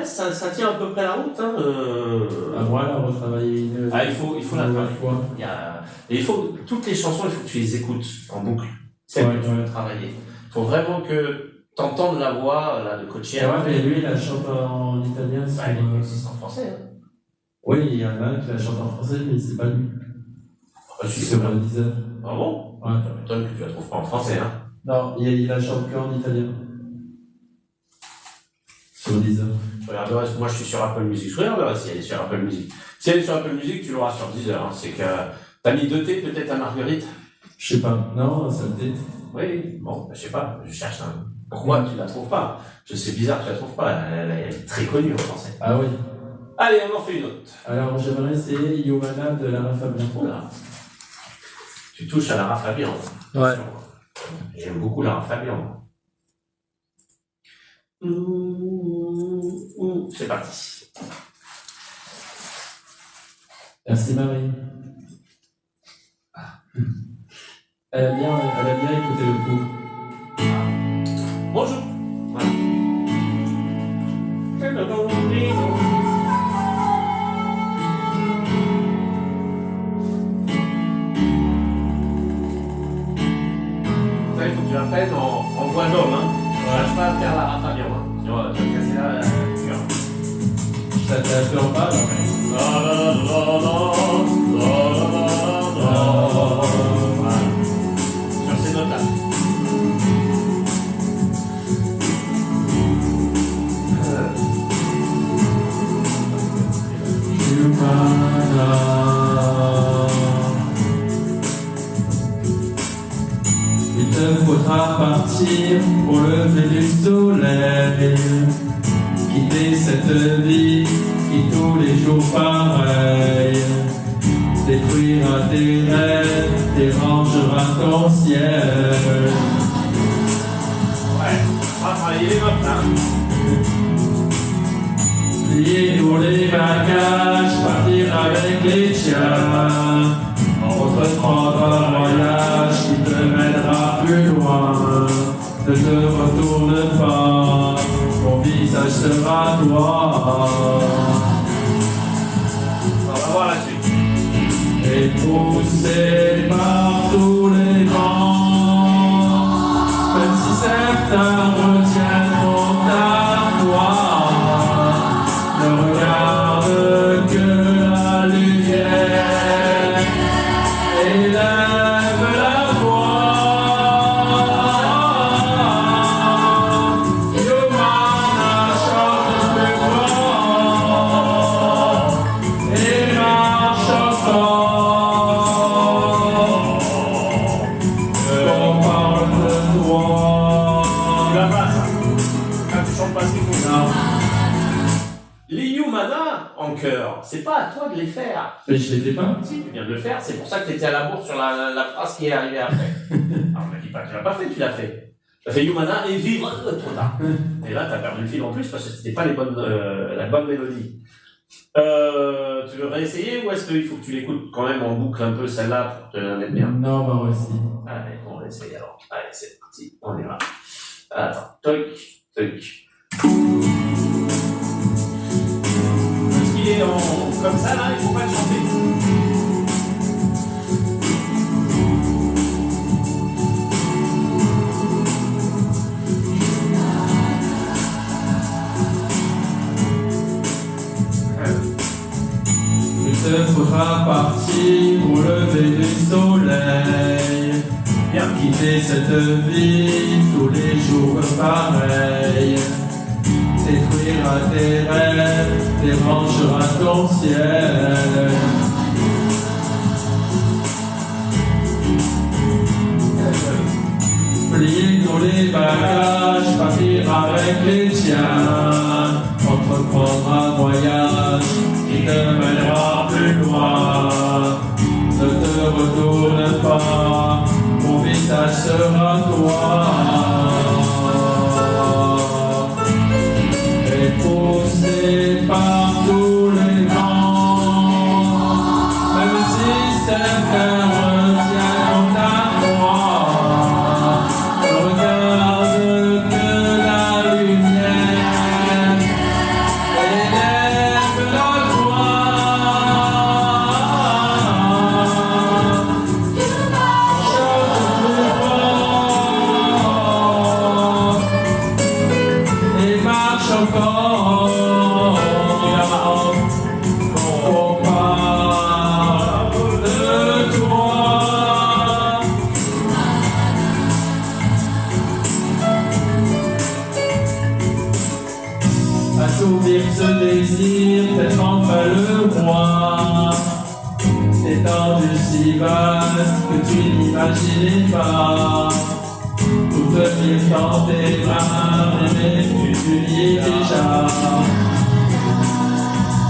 reste, ça tient à peu près la route. Hein, voilà, retravailler une. Il faut la travailler. fois. Et toutes les chansons, il faut que tu les écoutes en boucle. C'est que tu veux travailler. Il faut vraiment que tu entendes la voix là, de Coachia. Ouais, mais lui, il la chante en italien. C'est en français. Hein. Oui, il y en a un qui la chante en français, mais c'est pas lui. C'est sur Deezer. Ah bon? Ouais. Ça m'étonne que tu la trouves pas en français. Hein. Non, il la chante que en italien. Sur Deezer. Je regarderai, moi je suis sur Apple Music. Je regarderai si elle est sur Apple Music. Si elle est sur Apple Music, tu l'auras sur Deezer. Hein. C'est que t'as mis 2 T peut-être à Marguerite. Je sais pas. Non, ça me dit. Oui, bon, je sais pas. Je cherche un. Pourquoi tu la trouves pas? C'est bizarre que tu la trouves pas. Elle est très connue en français. Ah oui. Allez, on en fait une autre. Alors j'aimerais essayer Yomana de Lara Fabian. Voilà. Tu touches à Lara Fabian. Ouais. J'aime beaucoup Lara Fabian. C'est parti. Merci Marie. Elle a bien écouté le coup. Bonjour. Voilà. Ça, il faut que tu l'appelles en voix d'homme. Hein. Je cherche pas à faire Lara Fabian. Hein. Tu vois, je vais casser la figure. Ça t'a fait en bas, non? Voilà. Sur ces notes-là. Il te faudra partir pour lever du soleil, quitter cette vie qui tous les jours pareil, détruira tes rêves, dérangera ton ciel. Ouais, on va travailler les notes là. Plier pour les bagages, partir avec les tiens, entreprendre un voyage qui te mènera plus loin. Ne te retourne pas, mon visage sera noir. On va voir la suite. Et poussé par tous les vents, même si certains retiennent mon armoire, ne regarde que la lumière et lève la voix. Yomana chante plus fort et marche encore. On parle de toi. Tu la passes. Quand tu chantes pas ce qu'il faut. Non. Les Yomana en chœur, c'est pas à toi de les faire. Mais je l'ai fait pas. Si, tu viens de le faire, c'est pour ça que tu étais à la bourre sur la phrase qui est arrivée après. Alors, me dis pas que tu l'as pas fait, tu l'as fait. Tu as fait Yomana et vivre trop tard. Et là, tu as perdu le fil en plus parce que c'était pas la bonne mélodie. Tu veux réessayer ou est-ce qu'il faut que tu l'écoutes quand même en boucle un peu celle-là pour te la mettre bien? Non, bah aussi. Allez, on va essayer alors. Allez, c'est parti, on y va. Attends, toc, toc. Parce qu'il est comme ça là, il faut pas le chanter. Il te faudra partir pour lever du soleil, Bien. quitter cette vie tous les jours pareil, détruira tes rêves, dérangera ton ciel. Plier tous les bagages, partir avec les tiens, entreprendre un voyage qui te mènera plus loin. Ne te retourne pas, mon visage sera toi. Et poussé par tous les vents, même si certains retiennent ton armoire, ne regarde que la lumière assouvir ce désir d'être enfin le roi. Étendue si vaste que tu n'imaginais pas. Tout venir dans tes mains, mais tu y es déjà.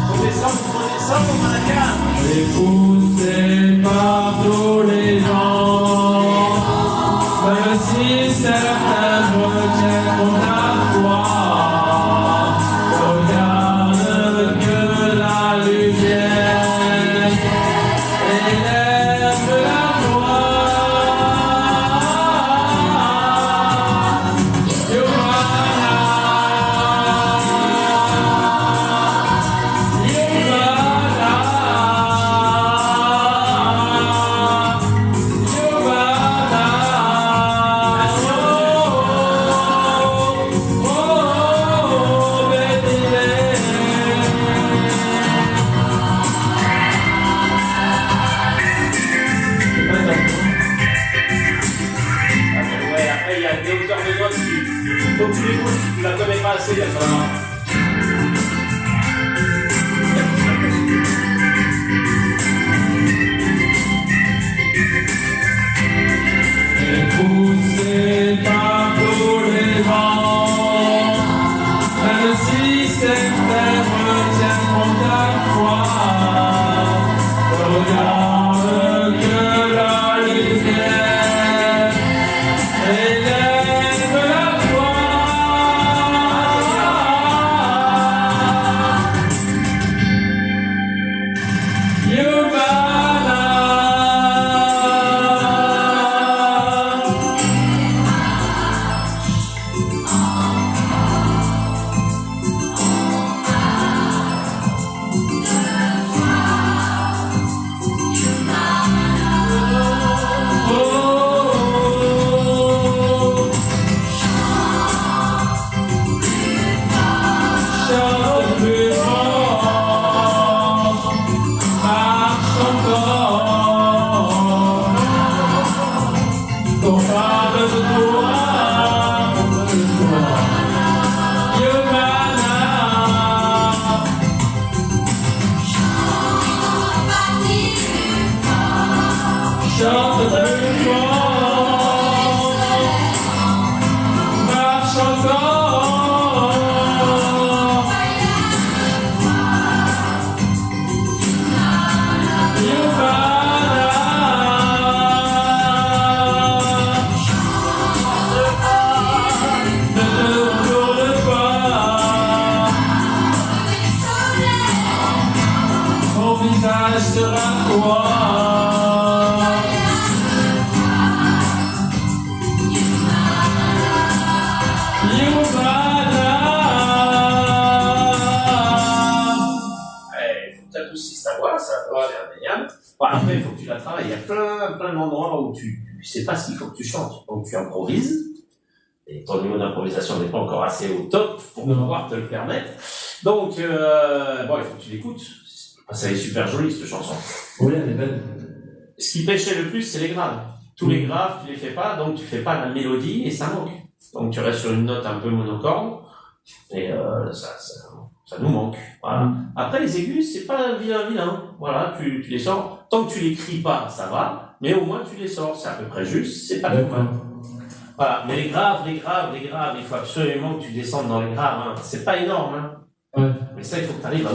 Faut descendre, mon mannequin. Épousé par tous les gens, même si certains retiennent ta foi. Regarde que la lumière élève la voix. Faut que tu l'écoutes, tu la connais pas assez, là, ça va. Poussé par tous les vents, même si certains retiennent ta foi. Regarde que la lumière élève la voix. Chante plus fort, marche encore. Ne te retourne pas, mon visage sera toi. C'est indéniable. Bon, après, il faut que tu la travailles. Il y a plein d'endroits où tu sais pas ce qu'il faut que tu chantes. Donc, tu improvises. Et ton niveau d'improvisation n'est pas encore assez au top pour pouvoir te le permettre. Donc, bon, il faut que tu l'écoutes. Ça est super jolie, cette chanson. Oui, elle est belle. Ce qui pêchait le plus, c'est les graves. Tous les graves, tu les fais pas, donc tu fais pas la mélodie et ça manque. Donc, tu restes sur une note un peu monocorde. Et ça nous manque. Voilà. Après, les aigus, c'est pas vilain. Voilà, tu les sors. Tant que tu les cries pas, ça va. Mais au moins, tu les sors. C'est à peu près juste. C'est pas le point. Voilà. Mais les graves, il faut absolument que tu descendes dans les graves. Hein. C'est pas énorme. Hein. Ouais. Mais ça, il faut que tu arrives à